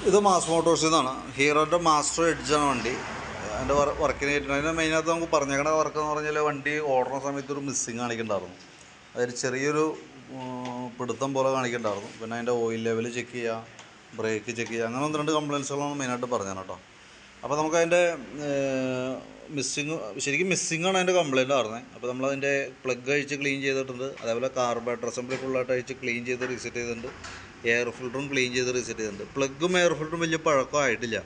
ഇത് മാസ് മോട്ടോഴ്സിൽ നിന്നാണ്. ഹീറോൻ്റെ മാസ്റ്റർ എഡ്ജാണ് വണ്ടി. അതിൻ്റെ വർക്കിന് ആയിട്ടുണ്ട്. അതിൻ്റെ മെയിനായിട്ട് നമുക്ക് പറഞ്ഞേക്കണ വർക്ക് എന്ന് പറഞ്ഞാൽ വണ്ടി ഓടുന്ന സമയത്ത് ഒരു മിസ്സിങ് കാണിക്കുന്നുണ്ടായിരുന്നു. അതായത് ചെറിയൊരു പിടുത്തം പോലെ കാണിക്കുന്നുണ്ടായിരുന്നു. പിന്നെ അതിൻ്റെ ഓയിൽ ലെവൽ ചെക്ക് ചെയ്യുക, ബ്രേക്ക് ചെക്ക് ചെയ്യുക, അങ്ങനെ 1-2 കംപ്ലയിൻസുകളാണ് മെയിനായിട്ട് പറഞ്ഞത് കേട്ടോ. അപ്പോൾ നമുക്ക് അതിൻ്റെ ശരിക്കും മിസ്സിങ്ങാണ് അതിൻ്റെ കംപ്ലയിൻ്റ് ആയിരുന്നത്. അപ്പോൾ നമ്മളതിൻ്റെ പ്ലഗ് അഴിച്ച് ക്ലീൻ ചെയ്തിട്ടുണ്ട്. അതേപോലെ കാർബറേറ്റർ അസംബ്ലി ഫുള്ളായിട്ട് അഴിച്ച് ക്ലീൻ ചെയ്ത് റീസെറ്റ് ചെയ്തിട്ടുണ്ട്. എയർ ഫിൽറ്ററും ക്ലീൻ ചെയ്ത് റീസെറ്റ് ചെയ്തിട്ടുണ്ട്. പ്ലഗും എയർ ഫിൽറ്ററും വലിയ പഴക്കമായിട്ടില്ല.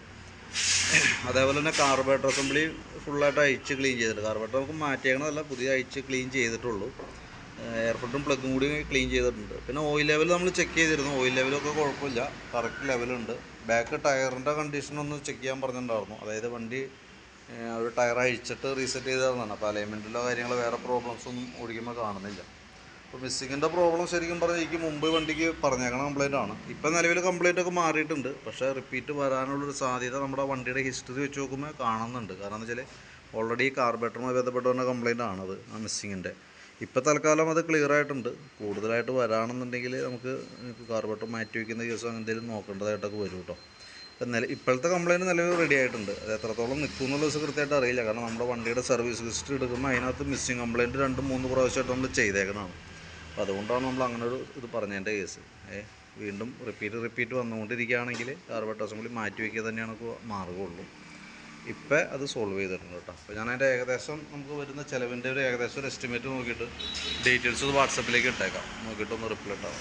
അതേപോലെ തന്നെ കാർബറേറ്റർ അസംബ്ലി ഫുള്ളായിട്ട് അഴിച്ച് ക്ലീൻ ചെയ്തിട്ടുണ്ട്. കാർബറേറ്റർ നമുക്ക് മാറ്റിയേക്കണതല്ല, പുതിയ അഴിച്ച് ക്ലീൻ ചെയ്തിട്ടുള്ളൂ. എയർ ഫിൽറ്ററും പ്ലഗും കൂടി ക്ലീൻ ചെയ്തിട്ടുണ്ട്. പിന്നെ ഓയിൽ ലെവൽ നമ്മൾ ചെക്ക് ചെയ്തിരുന്നു. ഓയിൽ ലെവലൊക്കെ കുഴപ്പമില്ല, കറക്റ്റ് ലെവലുണ്ട്. ബാക്ക് ടയറിൻ്റെ കണ്ടീഷനൊന്ന് ചെക്ക് ചെയ്യാൻ പറഞ്ഞിട്ടുണ്ടായിരുന്നു. അതായത് വണ്ടി ഒരു ടയർ അഴിച്ചിട്ട് റീസെറ്റ് ചെയ്തതാണ്. അപ്പോൾ അലൈൻമെൻറ്റിലോ കാര്യങ്ങളോ വേറെ പ്രോബ്ലംസൊന്നും ഓടിക്കുമ്പോൾ കാണുന്നില്ല. അപ്പോൾ മിസ്സിങ്ങിൻ്റെ പ്രോബ്ലം ശരിക്കും പറഞ്ഞാൽ എനിക്ക് മുമ്പ് വണ്ടിക്ക് പറഞ്ഞേക്കണ കംപ്ലയിൻ്റ് ആണ്. ഇപ്പം നിലവിൽ കംപ്ലയിൻ്റ് ഒക്കെ മാറിയിട്ടുണ്ട്. പക്ഷേ റിപ്പീറ്റ് വരാനുള്ളൊരു സാധ്യത നമ്മുടെ വണ്ടിയുടെ ഹിസ്റ്ററി വെച്ച് നോക്കുമ്പോൾ കാണുന്നുണ്ട്. കാരണം എന്ന് വെച്ചാൽ ഓൾറെഡി കാർബറേറ്ററുമായി ബന്ധപ്പെട്ട് വന്ന കംപ്ലയിൻ്റ് ആണത്, ആ മിസ്സിങ്ങിൻ്റെ. ഇപ്പോൾ തൽക്കാലം അത് ക്ലിയർ ആയിട്ടുണ്ട്. കൂടുതലായിട്ട് വരാണെന്നുണ്ടെങ്കിൽ നമുക്ക് കാർബറേറ്റർ മാറ്റി വയ്ക്കുന്ന കേസോ എന്തെങ്കിലും നോക്കേണ്ടതായിട്ടൊക്കെ വരും കേട്ടോ. ഇപ്പോഴത്തെ കംപ്ലയിൻറ്റ് നിലവിൽ റെഡി ആയിട്ടുണ്ട്. അത് എത്രത്തോളം നിൽക്കും എന്നുള്ള ദിവസം കൃത്യമായിട്ട് അറിയില്ല. കാരണം നമ്മുടെ വണ്ടിയുടെ സർവീസ് ഹിസ്റ്ററി എടുക്കുമ്പോൾ അതിനകത്ത് മിസ്സിങ് കംപ്ലയിൻറ്റ് 2-3 പ്രാവശ്യമായിട്ട് നമ്മൾ ചെയ്തേക്കുന്നതാണ്. അപ്പോൾ അതുകൊണ്ടാണ് നമ്മൾ അങ്ങനെ ഒരു ഇത് പറഞ്ഞതിൻ്റെ കേസ്. വീണ്ടും റിപ്പീറ്റ് വന്നുകൊണ്ടിരിക്കുകയാണെങ്കിൽ കാർബറേറ്റർ അസംബ്ലി മാറ്റി വയ്ക്കുക തന്നെയാണ് മാർഗമുള്ളൂ. ഇപ്പം അത് സോൾവ് ചെയ്തിട്ടുണ്ട് കേട്ടോ. അപ്പോൾ ഞാൻ അതിൻ്റെ ഏകദേശം നമുക്ക് വരുന്ന ചിലവിൻ്റെ ഒരു ഏകദേശം ഒരു എസ്റ്റിമേറ്റ് നോക്കിയിട്ട് ഡീറ്റെയിൽസ് വാട്സപ്പിലേക്ക് ഇട്ടേക്കാം. നോക്കിയിട്ടൊന്ന് റിപ്ലൈ ഇട്ടാൽ